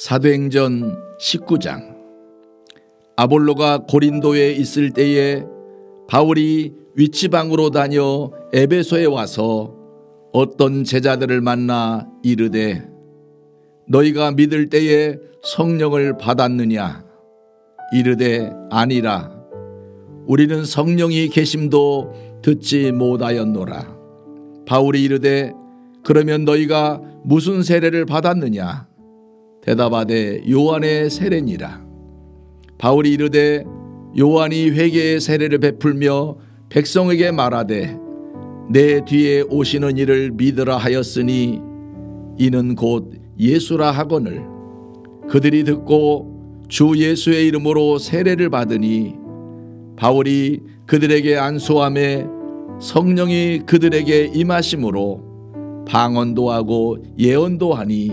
사도행전 19장. 아볼로가 고린도에 있을 때에 바울이 위치방으로 다녀 에베소에 와서 어떤 제자들을 만나 이르되 너희가 믿을 때에 성령을 받았느냐? 이르되 아니라. 우리는 성령이 계심도 듣지 못하였노라. 바울이 이르되 그러면 너희가 무슨 세례를 받았느냐? 대답하되 요한의 세례니라. 바울이 이르되 요한이 회개의 세례를 베풀며 백성에게 말하되 내 뒤에 오시는 이를 믿으라 하였으니 이는 곧 예수라 하거늘. 그들이 듣고 주 예수의 이름으로 세례를 받으니 바울이 그들에게 안수함에 성령이 그들에게 임하심으로 방언도 하고 예언도 하니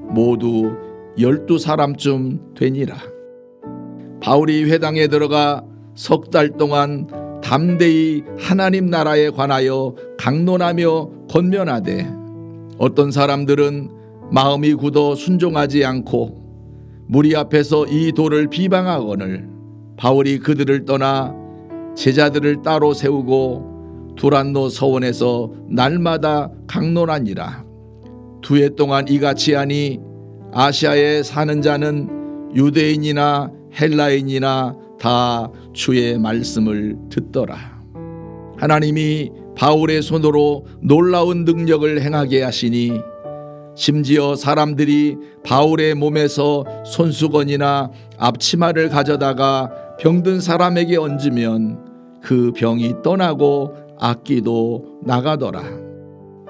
모두 12사람쯤 되니라. 바울이 회당에 들어가 석 달 동안 담대히 하나님 나라에 관하여 강론하며 권면하되 어떤 사람들은 마음이 굳어 순종하지 않고 무리 앞에서 이 도를 비방하거늘 바울이 그들을 떠나 제자들을 따로 세우고 두란노 서원에서 날마다 강론하니라. 2해 동안 이같이 하니 아시아에 사는 자는 유대인이나 헬라인이나 다 주의 말씀을 듣더라. 하나님이 바울의 손으로 놀라운 능력을 행하게 하시니 심지어 사람들이 바울의 몸에서 손수건이나 앞치마를 가져다가 병든 사람에게 얹으면 그 병이 떠나고 악기도 나가더라.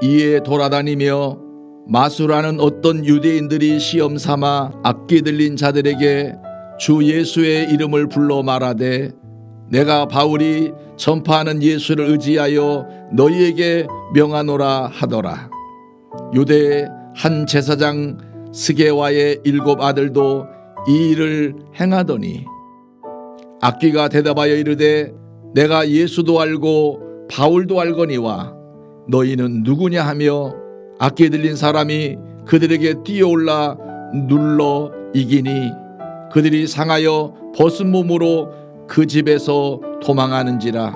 이에 돌아다니며 마술하는 어떤 유대인들이 시험 삼아 악기 들린 자들에게 주 예수의 이름을 불러 말하되 내가 바울이 전파하는 예수를 의지하여 너희에게 명하노라 하더라. 유대의 한 제사장 스게와의 7 아들도 이 일을 행하더니 악기가 대답하여 이르되 내가 예수도 알고 바울도 알거니와 너희는 누구냐 하며 악기 들린 사람이 그들에게 뛰어올라 눌러 이기니 그들이 상하여 벗은 몸으로 그 집에서 도망하는지라.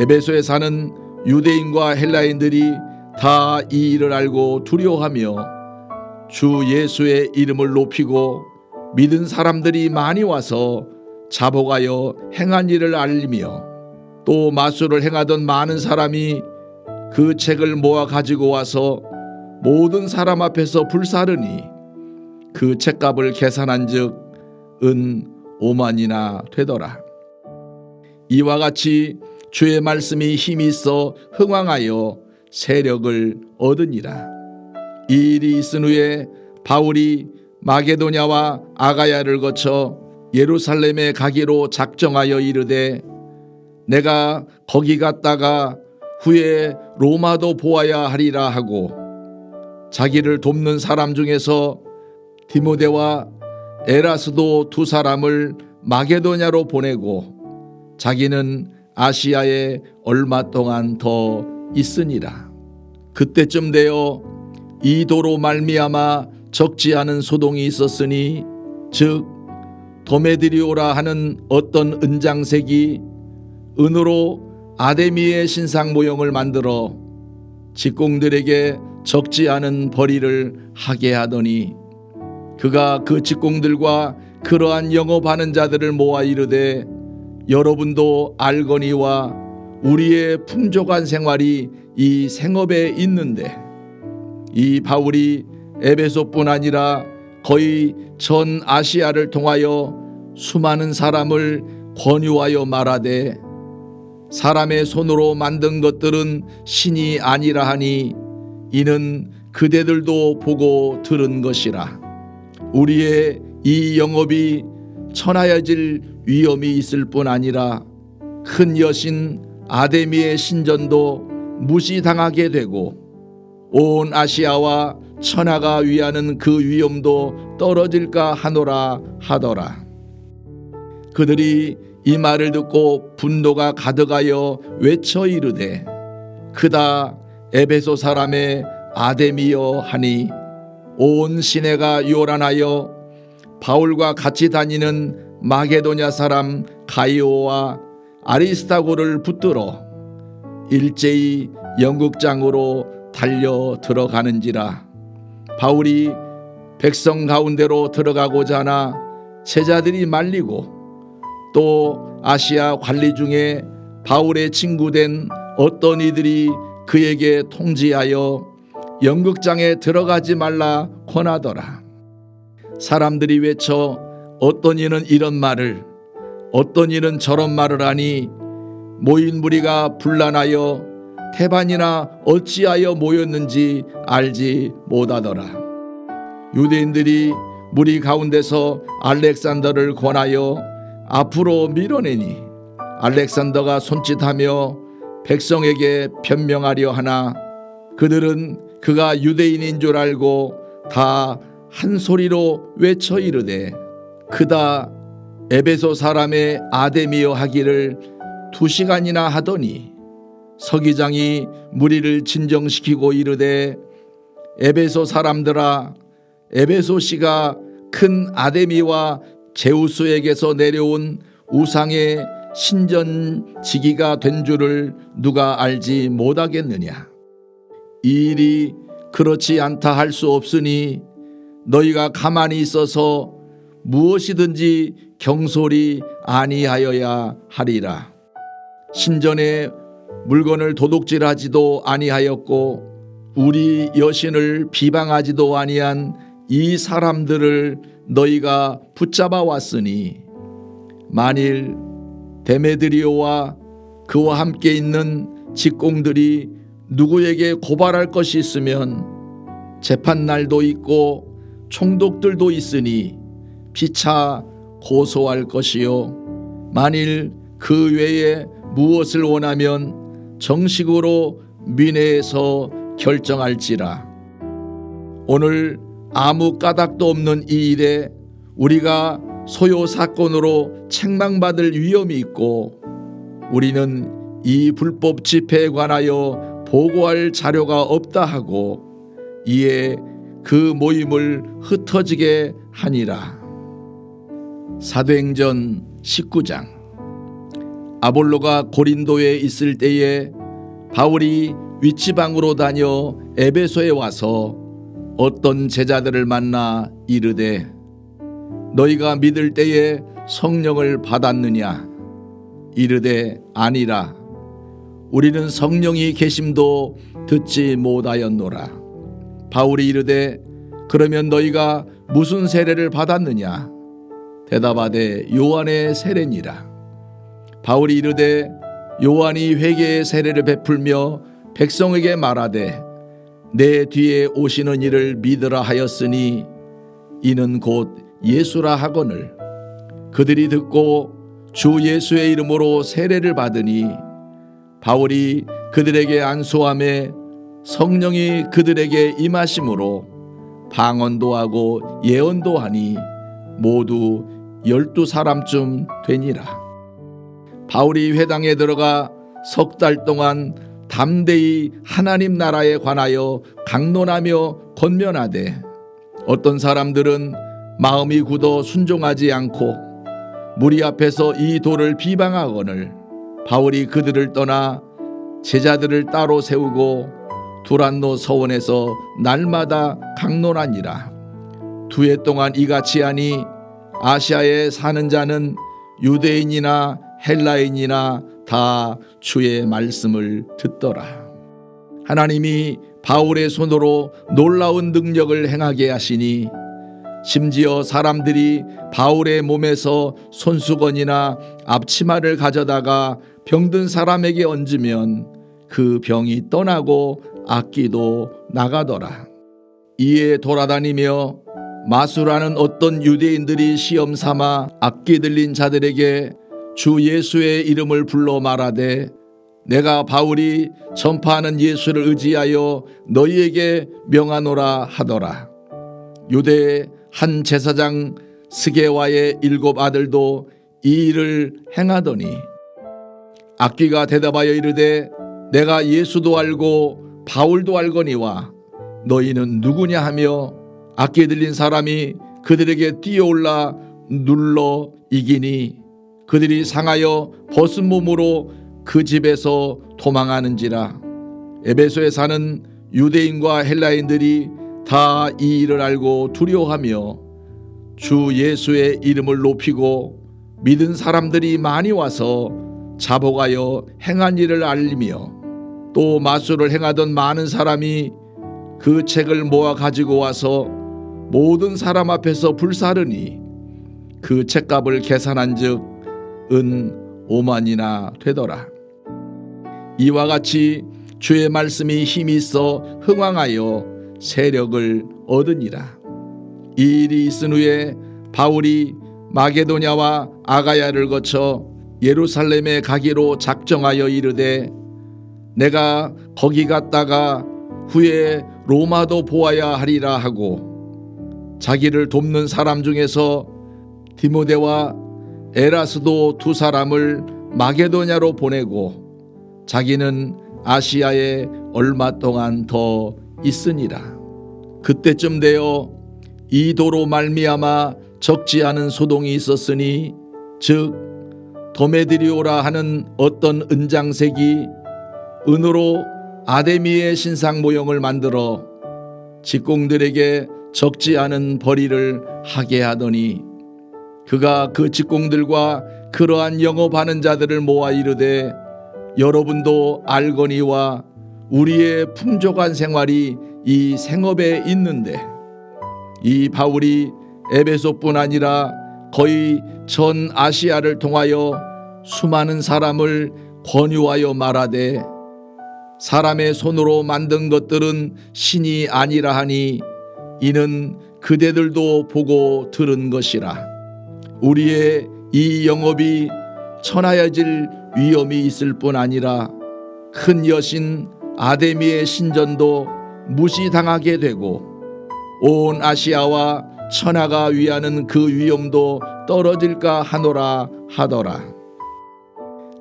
에베소에 사는 유대인과 헬라인들이 다 이 일을 알고 두려워하며 주 예수의 이름을 높이고 믿은 사람들이 많이 와서 자복하여 행한 일을 알리며 또 마술을 행하던 많은 사람이 그 책을 모아 가지고 와서 모든 사람 앞에서 불사르니 그 책값을 계산한즉 은 5만이나 되더라. 이와 같이 주의 말씀이 힘이 있어 흥왕하여 세력을 얻으니라. 이 일이 있은 후에 바울이 마게도냐와 아가야를 거쳐 예루살렘에 가기로 작정하여 이르되 내가 거기 갔다가 후에 로마도 보아야 하리라 하고 자기를 돕는 사람 중에서 디모데와 에라스도 2 사람을 마게도냐로 보내고 자기는 아시아에 얼마 동안 더 있으니라. 그때쯤 되어 이 도로 말미암아 적지 않은 소동이 있었으니 즉 도메드리오라 하는 어떤 은장색이 은으로 아데미의 신상 모형을 만들어 직공들에게 적지 않은 벌이를 하게 하더니 그가 그 직공들과 그러한 영업하는 자들을 모아 이르되 여러분도 알거니와 우리의 풍족한 생활이 이 생업에 있는데 이 바울이 에베소뿐 아니라 거의 전 아시아를 통하여 수많은 사람을 권유하여 말하되 사람의 손으로 만든 것들은 신이 아니라 하니 이는 그대들도 보고 들은 것이라. 우리의 이 영업이 천하여질 위험이 있을 뿐 아니라 큰 여신 아데미의 신전도 무시당하게 되고 온 아시아와 천하가 위하는 그 위험도 떨어질까 하노라 하더라. 그들이 이 말을 듣고 분노가 가득하여 외쳐 이르되 크다 에베소 사람의 아데미여 하니 온 시내가 요란하여 바울과 같이 다니는 마게도냐 사람 가이오와 아리스타고를 붙들어 일제히 연극장으로 달려 들어가는지라. 바울이 백성 가운데로 들어가고자 하나 제자들이 말리고 또 아시아 관리 중에 바울의 친구된 어떤 이들이 그에게 통지하여 연극장에 들어가지 말라 권하더라. 사람들이 외쳐 어떤 이는 이런 말을 어떤 이는 저런 말을 하니 모인 무리가 분란하여 태반이나 어찌하여 모였는지 알지 못하더라. 유대인들이 무리 가운데서 알렉산더를 권하여 앞으로 밀어내니 알렉산더가 손짓하며 백성에게 변명하려 하나 그들은 그가 유대인인 줄 알고 다 한 소리로 외쳐 이르되 그다 에베소 사람의 아데미여 하기를 2시간이나 하더니 서기장이 무리를 진정시키고 이르되 에베소 사람들아 에베소시가 큰 아데미와 제우스에게서 내려온 우상의 신전지기가 된 줄을 누가 알지 못하겠느냐. 이 일이 그렇지 않다 할 수 없으니 너희가 가만히 있어서 무엇이든지 경솔히 아니하여야 하리라. 신전에 물건을 도둑질하지도 아니하였고 우리 여신을 비방하지도 아니한 이 사람들을 너희가 붙잡아 왔으니 만일 데메드리오와 그와 함께 있는 직공들이 누구에게 고발할 것이 있으면 재판날도 있고 총독들도 있으니 피차 고소할 것이요 만일 그 외에 무엇을 원하면 정식으로 민회에서 결정할지라. 오늘 아무 까닭도 없는 이 일에 우리가 소요 사건으로 책망받을 위험이 있고 우리는 이 불법 집회에 관하여 보고할 자료가 없다 하고 이에 그 모임을 흩어지게 하니라. 사도행전 19장. 아볼로가 고린도에 있을 때에 바울이 위치방으로 다녀 에베소에 와서 어떤 제자들을 만나 이르되 너희가 믿을 때에 성령을 받았느냐? 이르되 아니라. 우리는 성령이 계심도 듣지 못하였노라. 바울이 이르되 그러면 너희가 무슨 세례를 받았느냐? 대답하되 요한의 세례니라. 바울이 이르되 요한이 회개의 세례를 베풀며 백성에게 말하되 내 뒤에 오시는 이를 믿으라 하였으니 이는 곧 예수라 하거늘. 그들이 듣고 주 예수의 이름으로 세례를 받으니 바울이 그들에게 안수함에 성령이 그들에게 임하심으로 방언도 하고 예언도 하니 모두 12사람쯤 되니라. 바울이 회당에 들어가 3달 동안 담대히 하나님 나라에 관하여 강론하며 권면하되 어떤 사람들은 마음이 굳어 순종하지 않고 무리 앞에서 이 도를 비방하거늘 바울이 그들을 떠나 제자들을 따로 세우고 두란노 서원에서 날마다 강론하니라. 2해 동안 이같이 하니 아시아에 사는 자는 유대인이나 헬라인이나 다 주의 말씀을 듣더라. 하나님이 바울의 손으로 놀라운 능력을 행하게 하시니 심지어 사람들이 바울의 몸에서 손수건이나 앞치마를 가져다가 병든 사람에게 얹으면 그 병이 떠나고 악기도 나가더라. 이에 돌아다니며 마수라는 어떤 유대인들이 시험 삼아 악기 들린 자들에게 주 예수의 이름을 불러 말하되 내가 바울이 전파하는 예수를 의지하여 너희에게 명하노라 하더라. 유대의 한 제사장 스게와의 7 아들도 이 일을 행하더니 악기가 대답하여 이르되 내가 예수도 알고 바울도 알거니와 너희는 누구냐 하며 악기 들린 사람이 그들에게 뛰어올라 눌러 이기니 그들이 상하여 벗은 몸으로 그 집에서 도망하는지라. 에베소에 사는 유대인과 헬라인들이 다 이 일을 알고 두려워하며 주 예수의 이름을 높이고 믿은 사람들이 많이 와서 자복하여 행한 일을 알리며 또 마술을 행하던 많은 사람이 그 책을 모아 가지고 와서 모든 사람 앞에서 불사르니 그 책값을 계산한즉 은 5만이나 되더라. 이와 같이 주의 말씀이 힘이 있어 흥왕하여 세력을 얻으니라. 이 일이 있은 후에 바울이 마게도냐와 아가야를 거쳐 예루살렘에 가기로 작정하여 이르되 내가 거기 갔다가 후에 로마도 보아야 하리라 하고 자기를 돕는 사람 중에서 디모데와 에라스도 두 사람을 마게도냐로 보내고 자기는 아시아에 얼마 동안 더 있으니라. 그때쯤 되어 이 도로 말미암아 적지 않은 소동이 있었으니 즉 도메드리오라 하는 어떤 은장색이 은으로 아데미의 신상 모형을 만들어 직공들에게 적지 않은 벌이를 하게 하더니 그가 그 직공들과 그러한 영업하는 자들을 모아 이르되 여러분도 알거니와 우리의 풍족한 생활이 이 생업에 있는데 이 바울이 에베소뿐 아니라 거의 전 아시아를 통하여 수많은 사람을 권유하여 말하되 사람의 손으로 만든 것들은 신이 아니라 하니 이는 그대들도 보고 들은 것이라. 우리의 이 영업이 천하여질 위험이 있을 뿐 아니라 큰 여신 아데미의 신전도 무시당하게 되고 온 아시아와 천하가 위하는 그 위엄도 떨어질까 하노라 하더라.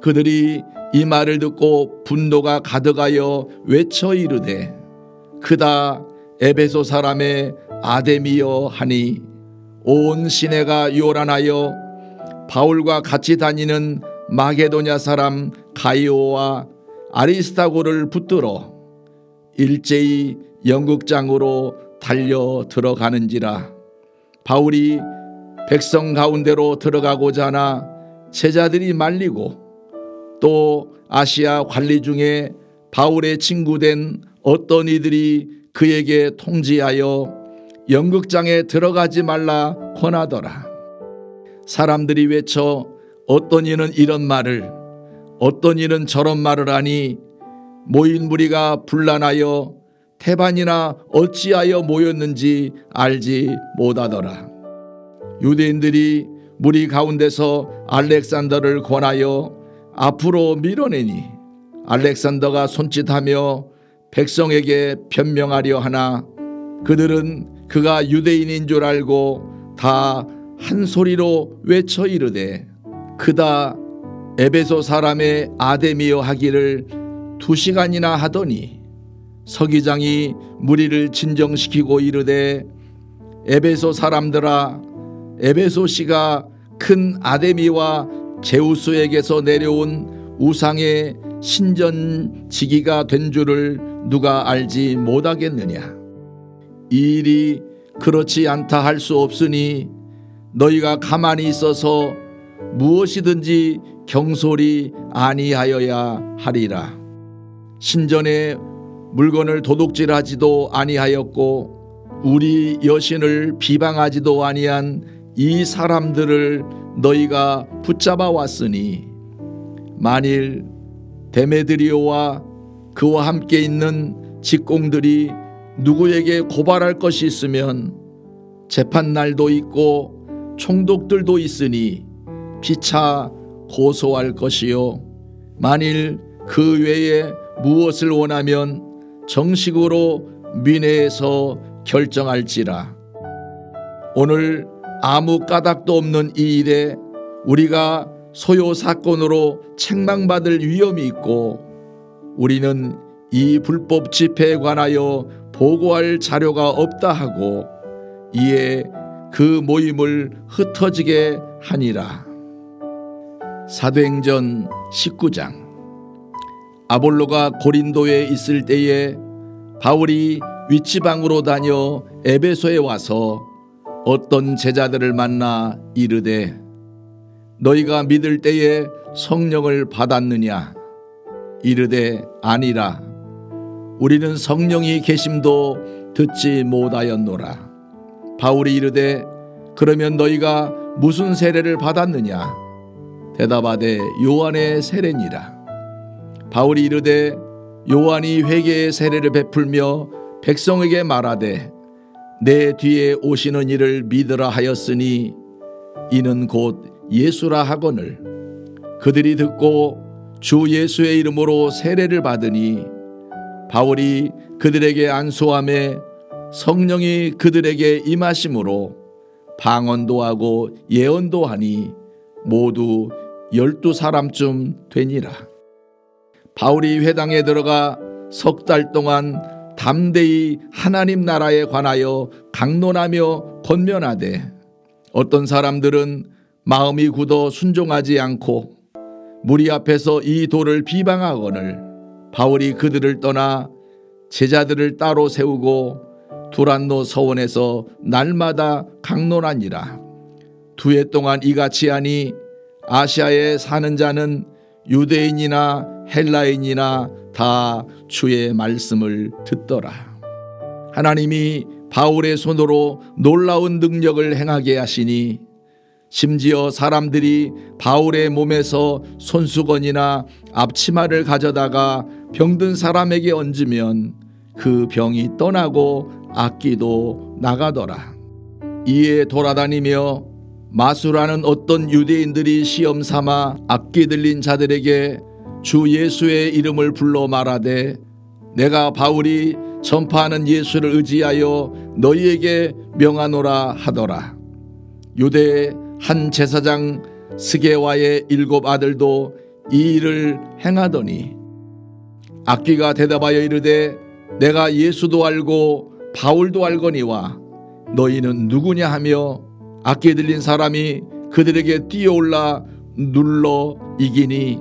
그들이 이 말을 듣고 분노가 가득하여 외쳐 이르되 그다 에베소 사람의 아데미여 하니 온 시내가 요란하여 바울과 같이 다니는 마게도냐 사람 가이오와 아리스타고를 붙들어 일제히 연극장으로 달려 들어가는지라. 바울이 백성 가운데로 들어가고자 하나 제자들이 말리고 또 아시아 관리 중에 바울의 친구된 어떤 이들이 그에게 통지하여 연극장에 들어가지 말라 권하더라. 사람들이 외쳐 어떤 이는 이런 말을 어떤 이는 저런 말을 하니 모인 무리가 분란하여 태반이나 어찌하여 모였는지 알지 못하더라. 유대인들이 무리 가운데서 알렉산더를 권하여 앞으로 밀어내니 알렉산더가 손짓하며 백성에게 변명하려 하나 그들은 그가 유대인인 줄 알고 다 한 소리로 외쳐 이르되 그다 에베소 사람의 아데미여 하기를 2시간이나 하더니 서기장이 무리를 진정시키고 이르되 에베소 사람들아 에베소시가 큰 아데미와 제우스에게서 내려온 우상의 신전지기가 된 줄을 누가 알지 못하겠느냐. 이 일이 그렇지 않다 할 수 없으니 너희가 가만히 있어서 무엇이든지 경솔히 아니하여야 하리라. 신전에 물건을 도둑질하지도 아니하였고 우리 여신을 비방하지도 아니한 이 사람들을 너희가 붙잡아 왔으니 만일 데메드리오와 그와 함께 있는 직공들이 누구에게 고발할 것이 있으면 재판날도 있고 총독들도 있으니 피차 고소할 것이요 만일 그 외에 무엇을 원하면 정식으로 민회에서 결정할지라. 오늘 아무 까닭도 없는 이 일에 우리가 소요 사건으로 책망받을 위험이 있고 우리는 이 불법 집회에 관하여 보고할 자료가 없다 하고 이에 그 모임을 흩어지게 하니라. 사도행전 19장. 아볼로가 고린도에 있을 때에 바울이 위치방으로 다녀 에베소에 와서 어떤 제자들을 만나 이르되 너희가 믿을 때에 성령을 받았느냐? 이르되 아니라 우리는 성령이 계심도 듣지 못하였노라. 바울이 이르되 그러면 너희가 무슨 세례를 받았느냐? 대답하되 요한의 세례니라. 바울이 이르되 요한이 회개의 세례를 베풀며 백성에게 말하되 내 뒤에 오시는 이를 믿으라 하였으니 이는 곧 예수라 하거늘 그들이 듣고 주 예수의 이름으로 세례를 받으니 바울이 그들에게 안수함에 성령이 그들에게 임하심으로 방언도 하고 예언도 하니 모두 12사람쯤 되니라. 바울이 회당에 들어가 석 달 동안 담대히 하나님 나라에 관하여 강론하며 권면하되 어떤 사람들은 마음이 굳어 순종하지 않고 무리 앞에서 이 도를 비방하거늘 바울이 그들을 떠나 제자들을 따로 세우고 두란노 서원에서 날마다 강론하니라. 2해 동안 이같이 하니 아시아에 사는 자는 유대인이나 헬라인이나 다 주의 말씀을 듣더라. 하나님이 바울의 손으로 놀라운 능력을 행하게 하시니 심지어 사람들이 바울의 몸에서 손수건이나 앞치마를 가져다가 병든 사람에게 얹으면 그 병이 떠나고 악기도 나가더라. 이에 돌아다니며 마술하는 어떤 유대인들이 시험 삼아 악기 들린 자들에게 주 예수의 이름을 불러 말하되 내가 바울이 전파하는 예수를 의지하여 너희에게 명하노라 하더라. 유대의 한 제사장 스게와의 7 아들도 이 일을 행하더니 악기가 대답하여 이르되 내가 예수도 알고 바울도 알거니와 너희는 누구냐 하며 악기 들린 사람이 그들에게 뛰어올라 눌러 이기니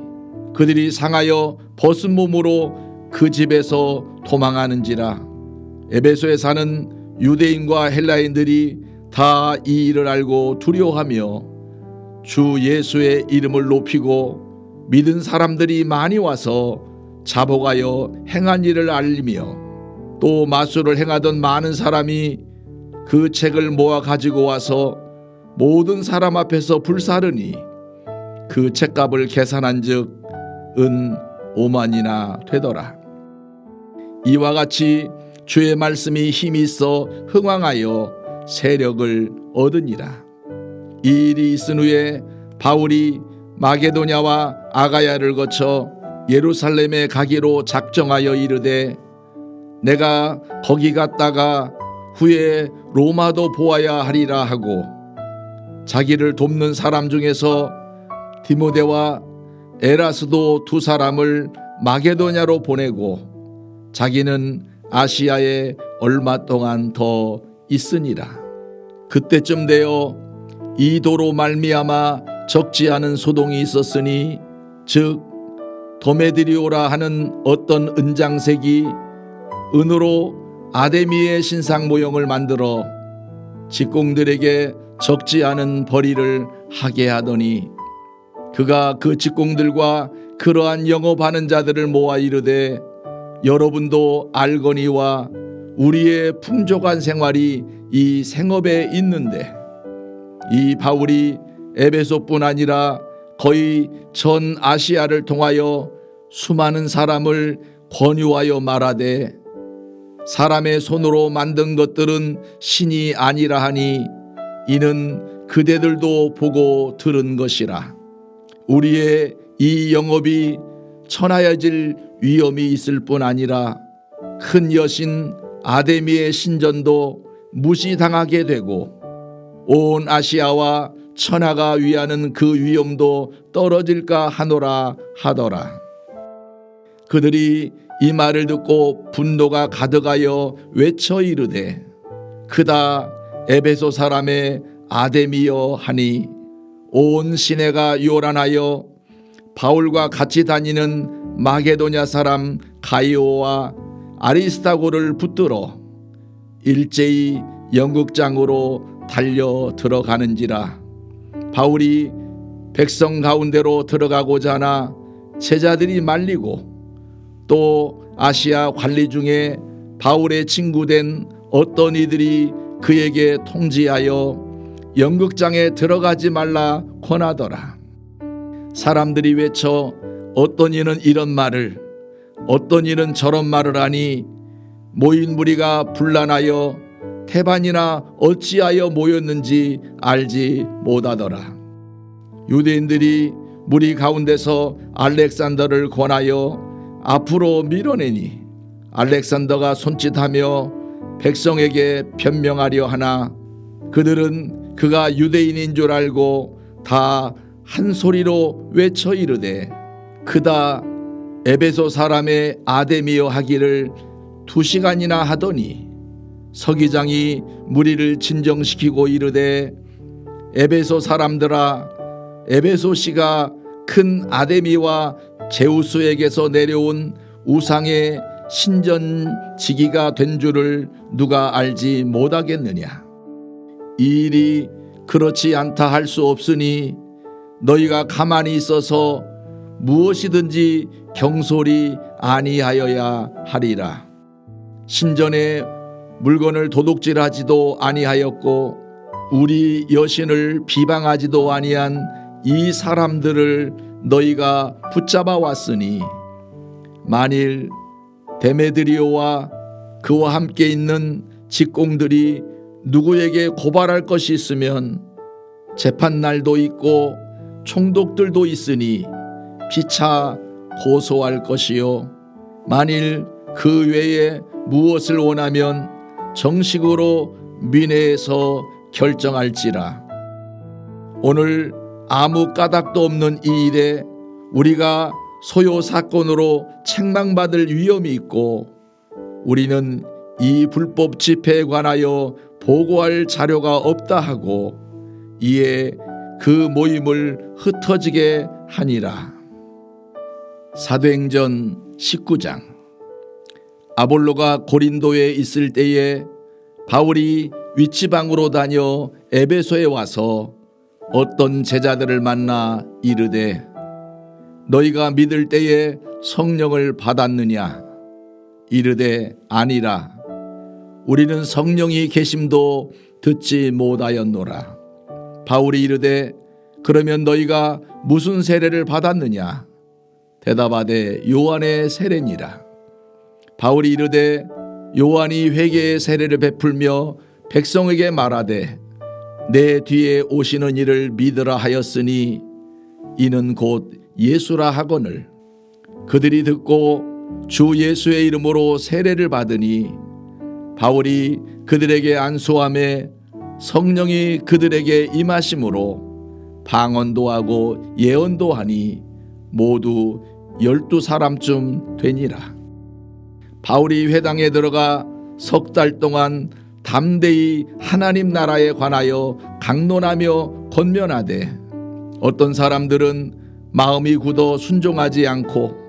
그들이 상하여 벗은 몸으로 그 집에서 도망하는지라. 에베소에 사는 유대인과 헬라인들이 다 이 일을 알고 두려워하며 주 예수의 이름을 높이고 믿은 사람들이 많이 와서 자복하여 행한 일을 알리며 또 마술을 행하던 많은 사람이 그 책을 모아 가지고 와서 모든 사람 앞에서 불사르니 그 책값을 계산한즉 은 5만이나 되더라. 이와 같이 주의 말씀이 힘이 있어 흥왕하여 세력을 얻으니라. 이 일이 있은 후에 바울이 마게도냐와 아가야를 거쳐 예루살렘에 가기로 작정하여 이르되 내가 거기 갔다가 후에 로마도 보아야 하리라 하고 자기를 돕는 사람 중에서 디모데와 에라스도 2 사람을 마게도냐로 보내고 자기는 아시아에 얼마 동안 더 있으니라. 그때쯤 되어 이 도로 말미암아 적지 않은 소동이 있었으니 즉 도메드리오라 하는 어떤 은장색이 은으로 아데미의 신상 모형을 만들어 직공들에게 적지 않은 벌이를 하게 하더니 그가 그 직공들과 그러한 영업하는 자들을 모아 이르되 여러분도 알거니와 우리의 풍족한 생활이 이 생업에 있는데 이 바울이 에베소뿐 아니라 거의 전 아시아를 통하여 수많은 사람을 권유하여 말하되 사람의 손으로 만든 것들은 신이 아니라 하니 이는 그대들도 보고 들은 것이라. 우리의 이 영업이 천하여질 위험이 있을 뿐 아니라 큰 여신 아데미의 신전도 무시당하게 되고 온 아시아와 천하가 위하는 그 위엄도 떨어질까 하노라 하더라. 그들이 이 말을 듣고 분노가 가득하여 외쳐 이르되 크다 에베소 사람의 아데미여 하니 온 시내가 요란하여 바울과 같이 다니는 마게도냐 사람 가이오와 아리스타고를 붙들어 일제히 연극장으로 달려 들어가는지라. 바울이 백성 가운데로 들어가고자 하나 제자들이 말리고 또 아시아 관리 중에 바울의 친구된 어떤 이들이 그에게 통지하여 연극장에 들어가지 말라 권하더라. 사람들이 외쳐 어떤 이는 이런 말을 어떤 이는 저런 말을 하니 모인 무리가 분란하여 태반이나 어찌하여 모였는지 알지 못하더라. 유대인들이 무리 가운데서 알렉산더를 권하여 앞으로 밀어내니 알렉산더가 손짓하며 백성에게 변명하려 하나 그들은 그가 유대인인 줄 알고 다 한 소리로 외쳐 이르되 그다 에베소 사람의 아데미여 하기를 2시간이나 하더니 서기장이 무리를 진정시키고 이르되 에베소 사람들아 에베소시가 큰 아데미와 제우스에게서 내려온 우상의 신전지기가 된 줄을 누가 알지 못하겠느냐. 이 일이 그렇지 않다 할 수 없으니 너희가 가만히 있어서 무엇이든지 경솔히 아니하여야 하리라. 신전에 물건을 도둑질하지도 아니하였고 우리 여신을 비방하지도 아니한 이 사람들을 너희가 붙잡아 왔으니 만일 데메드리오와 그와 함께 있는 직공들이 누구에게 고발할 것이 있으면 재판날도 있고 총독들도 있으니 피차 고소할 것이요 만일 그 외에 무엇을 원하면 정식으로 민회에서 결정할지라. 오늘 아무 까닭도 없는 이 일에 우리가 소요 사건으로 책망받을 위험이 있고 우리는 이 불법 집회에 관하여 보고할 자료가 없다 하고 이에 그 모임을 흩어지게 하니라. 사도행전 19장. 아볼로가 고린도에 있을 때에 바울이 위치방으로 다녀 에베소에 와서 어떤 제자들을 만나 이르되 너희가 믿을 때에 성령을 받았느냐? 이르되 아니라. 우리는 성령이 계심도 듣지 못하였노라. 바울이 이르되 그러면 너희가 무슨 세례를 받았느냐? 대답하되 요한의 세례니라. 바울이 이르되 요한이 회개의 세례를 베풀며 백성에게 말하되 내 뒤에 오시는 이를 믿으라 하였으니 이는 곧 예수라 하거늘. 그들이 듣고 주 예수의 이름으로 세례를 받으니 바울이 그들에게 안수함에 성령이 그들에게 임하심으로 방언도 하고 예언도 하니 모두 12사람쯤 되니라. 바울이 회당에 들어가 3달 동안 담대히 하나님 나라에 관하여 강론하며 권면하되 어떤 사람들은 마음이 굳어 순종하지 않고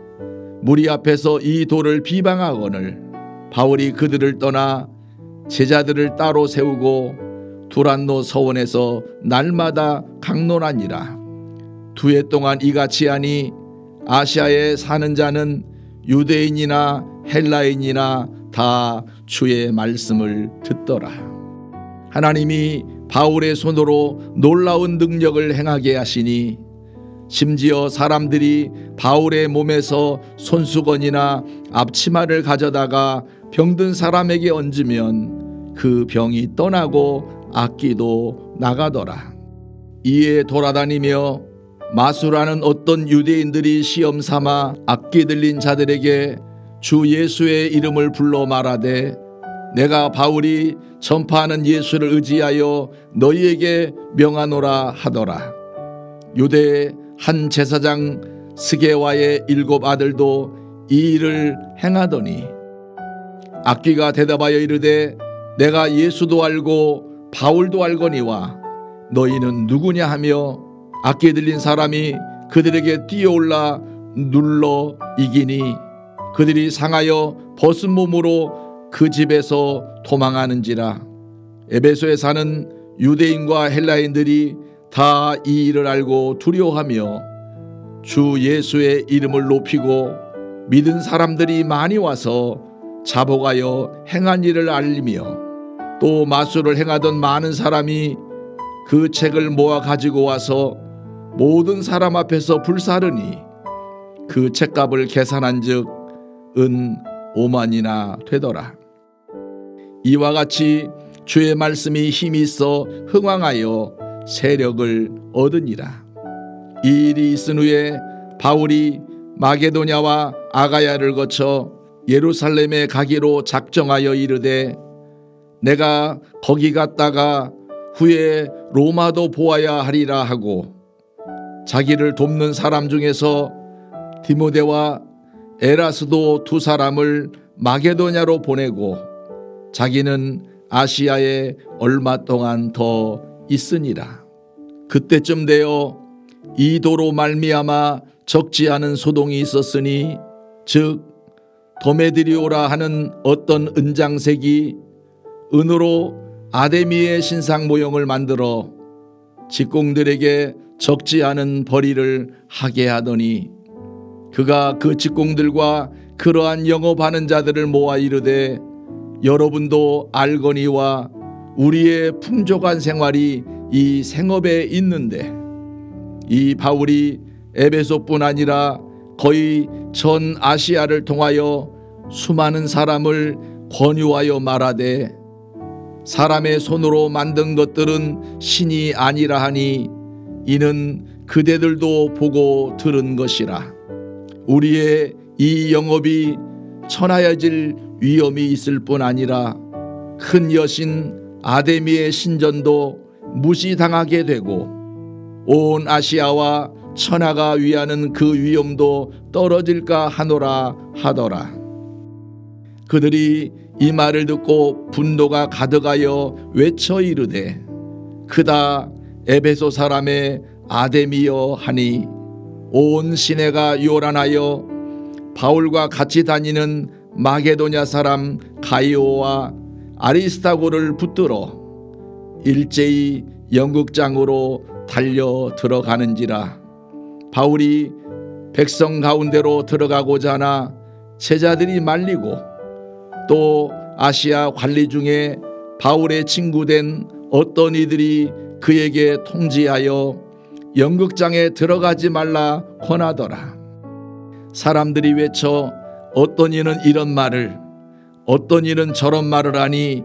무리 앞에서 이 도를 비방하거늘 바울이 그들을 떠나 제자들을 따로 세우고 두란노 서원에서 날마다 강론하니라. 2해 동안 이같이 하니 아시아에 사는 자는 유대인이나 헬라인이나 다 주의 말씀을 듣더라. 하나님이 바울의 손으로 놀라운 능력을 행하게 하시니 심지어 사람들이 바울의 몸에서 손수건이나 앞치마를 가져다가 병든 사람에게 얹으면 그 병이 떠나고 악기도 나가더라. 이에 돌아다니며 마술하는 어떤 유대인들이 시험 삼아 악기 들린 자들에게 주 예수의 이름을 불러 말하되 내가 바울이 전파하는 예수를 의지하여 너희에게 명하노라 하더라. 유대의 한 제사장 스게와의 7 아들도 이 일을 행하더니 악기가 대답하여 이르되 내가 예수도 알고 바울도 알거니와 너희는 누구냐 하며 악기 들린 사람이 그들에게 뛰어올라 눌러 이기니 그들이 상하여 벗은 몸으로 그 집에서 도망하는지라. 에베소에 사는 유대인과 헬라인들이 다 이 일을 알고 두려워하며 주 예수의 이름을 높이고 믿은 사람들이 많이 와서 자복하여 행한 일을 알리며 또 마술을 행하던 많은 사람이 그 책을 모아 가지고 와서 모든 사람 앞에서 불사르니 그 책값을 계산한즉 은 5만이나 되더라. 이와 같이 주의 말씀이 힘이 있어 흥왕하여 세력을 얻으니라. 이 일이 있은 후에 바울이 마게도냐와 아가야를 거쳐 예루살렘에 가기로 작정하여 이르되 내가 거기 갔다가 후에 로마도 보아야 하리라 하고 자기를 돕는 사람 중에서 디모데와 에라스도 두 사람을 마게도냐로 보내고 자기는 아시아에 얼마 동안 더 있으니라. 그때쯤 되어 이 도로 말미암아 적지 않은 소동이 있었으니 즉 도메드리오라 하는 어떤 은장색이 은으로 아데미의 신상 모형을 만들어 직공들에게 적지 않은 벌이를 하게 하더니 그가 그 직공들과 그러한 영업하는 자들을 모아 이르되 여러분도 알거니와 우리의 풍족한 생활이 이 생업에 있는데 이 바울이 에베소뿐 아니라 거의 전 아시아를 통하여 수많은 사람을 권유하여 말하되 사람의 손으로 만든 것들은 신이 아니라 하니 이는 그대들도 보고 들은 것이라. 우리의 이 영업이 천하여질 위험이 있을 뿐 아니라 큰 여신 아데미의 신전도 무시당하게 되고 온 아시아와 천하가 위하는 그 위엄도 떨어질까 하노라 하더라. 그들이 이 말을 듣고 분노가 가득하여 외쳐 이르되 크다 에베소 사람의 아데미여 하니 온 시내가 요란하여 바울과 같이 다니는 마게도냐 사람 가이오와 아리스타고를 붙들어 일제히 연극장으로 달려 들어가는지라. 바울이 백성 가운데로 들어가고자 하나 제자들이 말리고 또 아시아 관리 중에 바울의 친구된 어떤 이들이 그에게 통지하여 연극장에 들어가지 말라 권하더라. 사람들이 외쳐 어떤 이는 이런 말을 어떤 이는 저런 말을 하니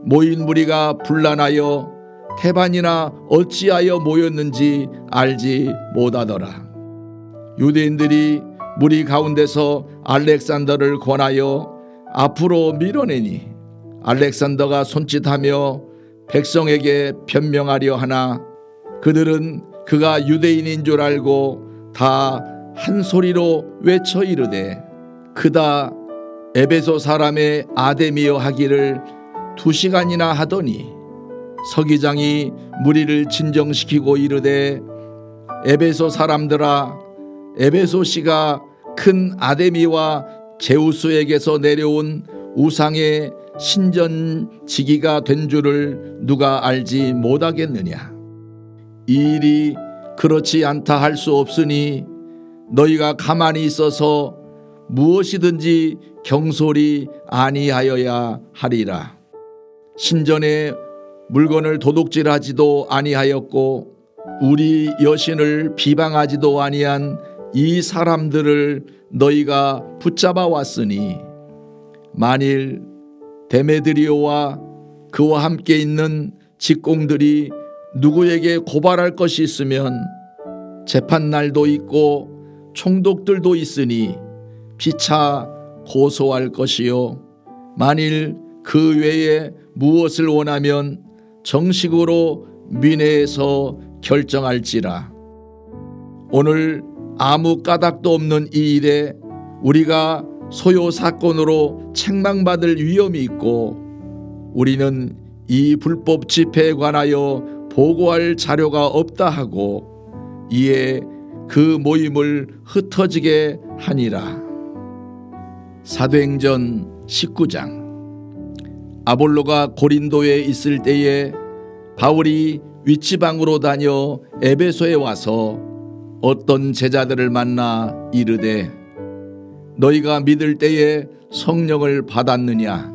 모인 무리가 분란하여 태반이나 어찌하여 모였는지 알지 못하더라. 유대인들이 무리 가운데서 알렉산더를 권하여 앞으로 밀어내니 알렉산더가 손짓하며 백성에게 변명하려 하나 그들은 그가 유대인인 줄 알고 다 한 소리로 외쳐 이르되 크다 에베소 사람의 아데미여 하기를 2시간이나 하더니 서기장이 무리를 진정시키고 이르되 에베소 사람들아 에베소시가 큰 아데미와 제우스에게서 내려온 우상의 신전지기가 된 줄을 누가 알지 못하겠느냐. 이 일이 그렇지 않다 할 수 없으니 너희가 가만히 있어서 무엇이든지 경솔히 아니하여야 하리라. 신전에 물건을 도둑질하지도 아니하였고 우리 여신을 비방하지도 아니한 이 사람들을 너희가 붙잡아 왔으니 만일 데메드리오와 그와 함께 있는 직공들이 누구에게 고발할 것이 있으면 재판날도 있고 총독들도 있으니 피차 고소할 것이요 만일 그 외에 무엇을 원하면 정식으로 민회에서 결정할지라. 오늘 아무 까닭도 없는 이 일에 우리가 소요 사건으로 책망받을 위험이 있고 우리는 이 불법 집회에 관하여 보고할 자료가 없다 하고 이에 그 모임을 흩어지게 하니라. 사도행전 19장. 아볼로가 고린도에 있을 때에 바울이 윗지방으로 다녀 에베소에 와서 어떤 제자들을 만나 이르되 너희가 믿을 때에 성령을 받았느냐?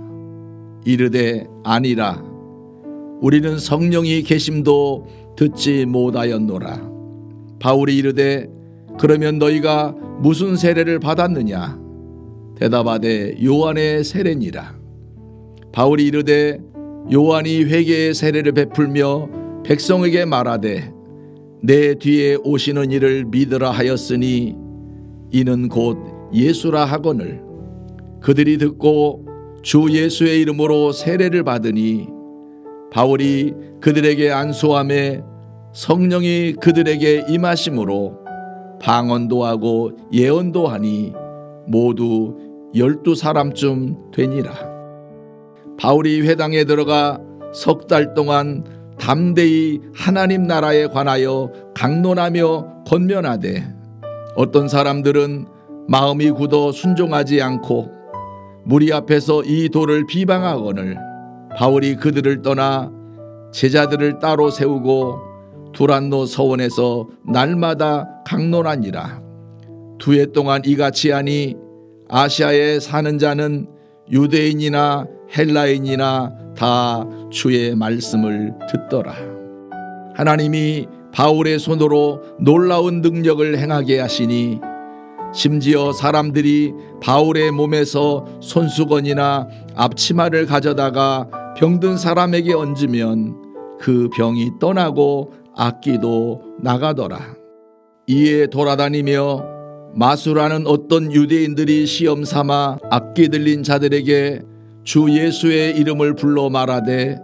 이르되 아니라 우리는 성령이 계심도 듣지 못하였노라. 바울이 이르되 그러면 너희가 무슨 세례를 받았느냐? 대답하되 요한의 세례니라. 바울이 이르되 요한이 회개의 세례를 베풀며 백성에게 말하되 내 뒤에 오시는 이를 믿으라 하였으니 이는 곧 예수라 하거늘 그들이 듣고 주 예수의 이름으로 세례를 받으니 바울이 그들에게 안수함에 성령이 그들에게 임하심으로 방언도 하고 예언도 하니 모두 12사람쯤 되니라. 바울이 회당에 들어가 석 달 동안 담대히 하나님 나라에 관하여 강론하며 권면하되 어떤 사람들은 마음이 굳어 순종하지 않고 무리 앞에서 이 도를 비방하거늘 바울이 그들을 떠나 제자들을 따로 세우고 두란노 서원에서 날마다 강론하니라. 2해 동안 이같이 하니 아시아에 사는 자는 유대인이나 헬라인이나 다 주의 말씀을 듣더라. 하나님이 바울의 손으로 놀라운 능력을 행하게 하시니 심지어 사람들이 바울의 몸에서 손수건이나 앞치마를 가져다가 병든 사람에게 얹으면 그 병이 떠나고 악기도 나가더라. 이에 돌아다니며 마술하는 어떤 유대인들이 시험 삼아 악기 들린 자들에게 주 예수의 이름을 불러 말하되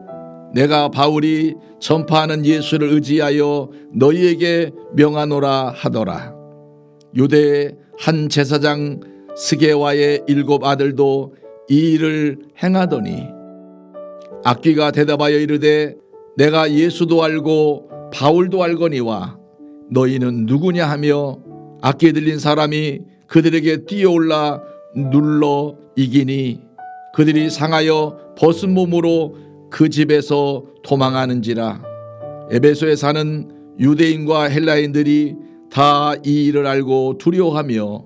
내가 바울이 전파하는 예수를 의지하여 너희에게 명하노라 하더라. 유대의 한 제사장 스게와의 7 아들도 이 일을 행하더니 악기가 대답하여 이르되 내가 예수도 알고 바울도 알거니와 너희는 누구냐 하며 악기 들린 사람이 그들에게 뛰어올라 눌러 이기니 그들이 상하여 벗은 몸으로 그 집에서 도망하는지라. 에베소에 사는 유대인과 헬라인들이 다 이 일을 알고 두려워하며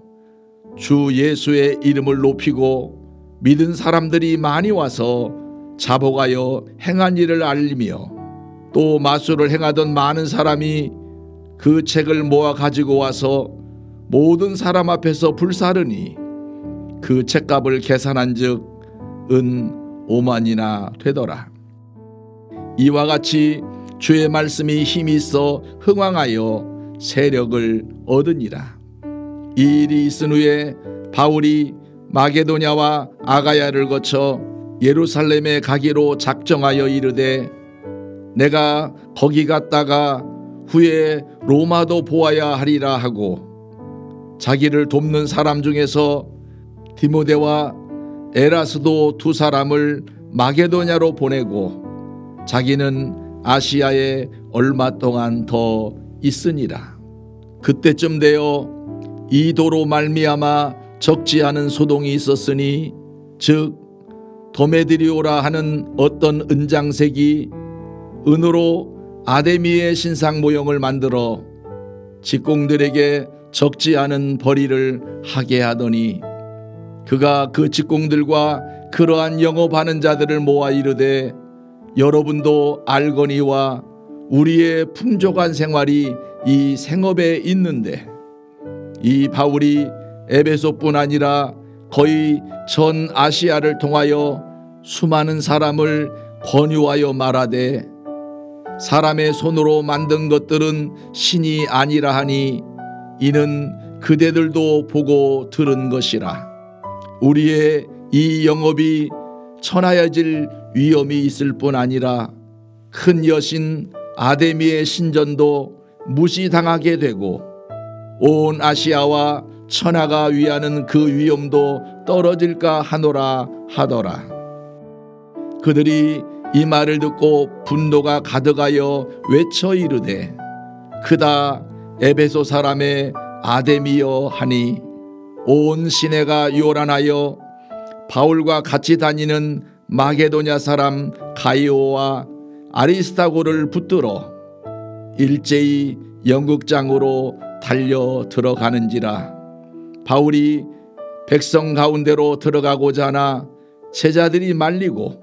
주 예수의 이름을 높이고 믿은 사람들이 많이 와서 자복하여 행한 일을 알리며 또 마술을 행하던 많은 사람이 그 책을 모아 가지고 와서 모든 사람 앞에서 불사르니 그 책값을 계산한즉 은 5만이나 되더라. 이와 같이 주의 말씀이 힘이 있어 흥왕하여 세력을 얻으니라. 이 일이 있은 후에 바울이 마게도냐와 아가야를 거쳐 예루살렘에 가기로 작정하여 이르되 내가 거기 갔다가 후에 로마도 보아야 하리라 하고 자기를 돕는 사람 중에서 디모데와 에라스도 2 사람을 마게도냐로 보내고 자기는 아시아에 얼마 동안 더 있으니라. 그때쯤 되어 이 도로 말미암아 적지 않은 소동이 있었으니 즉 도메드리오라 하는 어떤 은장색이 은으로 아데미의 신상 모형을 만들어 직공들에게 적지 않은 벌이를 하게 하더니 그가 그 직공들과 그러한 영업하는 자들을 모아 이르되 여러분도 알거니와 우리의 풍족한 생활이 이 생업에 있는데 이 바울이 에베소뿐 아니라 거의 전 아시아를 통하여 수많은 사람을 권유하여 말하되 사람의 손으로 만든 것들은 신이 아니라 하니 이는 그대들도 보고 들은 것이라. 우리의 이 영업이 천하여질 위험이 있을 뿐 아니라 큰 여신 아데미의 신전도 무시당하게 되고 온 아시아와 천하가 위하는 그 위엄도 떨어질까 하노라 하더라. 그들이 이 말을 듣고 분노가 가득하여 외쳐 이르되 그다 에베소 사람의 아데미여 하니 온 시내가 요란하여 바울과 같이 다니는 마게도냐 사람 가이오와 아리스타고를 붙들어 일제히 연극장으로 달려 들어가는지라. 바울이 백성 가운데로 들어가고자 하나 제자들이 말리고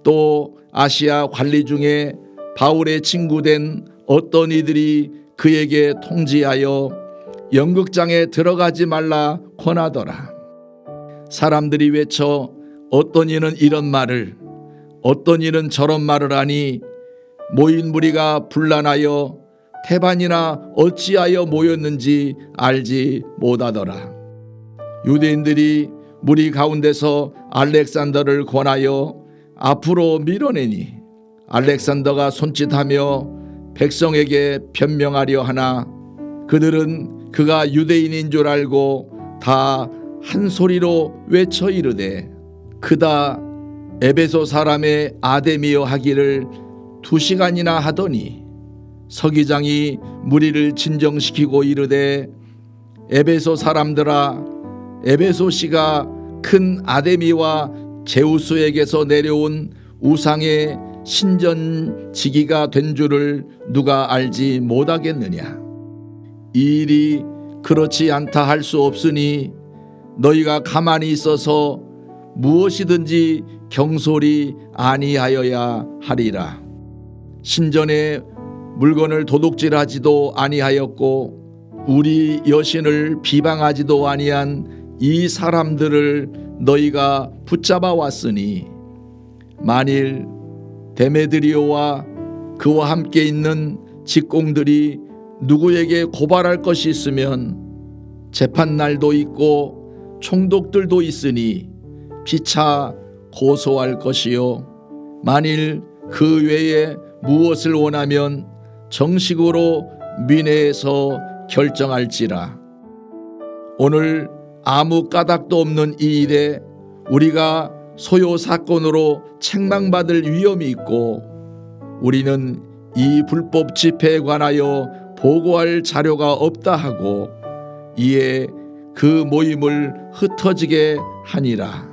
또 아시아 관리 중에 바울의 친구된 어떤 이들이 그에게 통지하여 연극장에 들어가지 말라 권하더라. 사람들이 외쳐 어떤 이는 이런 말을 어떤 이는 저런 말을 하니 모인 무리가 분란하여 태반이나 어찌하여 모였는지 알지 못하더라. 유대인들이 무리 가운데서 알렉산더를 권하여 앞으로 밀어내니 알렉산더가 손짓하며 백성에게 변명하려 하나 그들은 그가 유대인인 줄 알고 다 한 소리로 외쳐 이르되 그다 에베소 사람의 아데미여 하기를 2시간이나 하더니 서기장이 무리를 진정시키고 이르되 에베소 사람들아 에베소시가 큰 아데미와 제우스에게서 내려온 우상의 신전지기가 된 줄을 누가 알지 못하겠느냐. 이 일이 그렇지 않다 할 수 없으니 너희가 가만히 있어서 무엇이든지 경솔히 아니하여야 하리라. 신전에 물건을 도둑질하지도 아니하였고 우리 여신을 비방하지도 아니한 이 사람들을 너희가 붙잡아 왔으니 만일 데메드리오와 그와 함께 있는 직공들이 누구에게 고발할 것이 있으면 재판날도 있고 총독들도 있으니 피차 고소할 것이요 만일 그 외에 무엇을 원하면 정식으로 민회에서 결정할지라. 오늘 아무 까닭도 없는 이 일에 우리가 소요 사건으로 책망받을 위험이 있고 우리는 이 불법 집회에 관하여 보고할 자료가 없다 하고 이에 그 모임을 흩어지게 하니라.